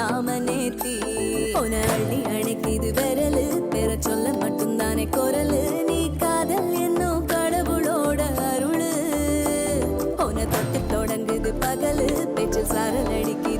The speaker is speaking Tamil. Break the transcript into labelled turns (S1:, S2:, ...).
S1: தூங்காம நேத்தி உன அள்ளி அணைக்குது விரலு பெற சொல்ல மட்டும்தானே குரலு நீ காதல் என்னும் கடவுளோட அருளு உன தொட்டு தொடங்குது பகலு பேச்சு சாரல் அடிக்குது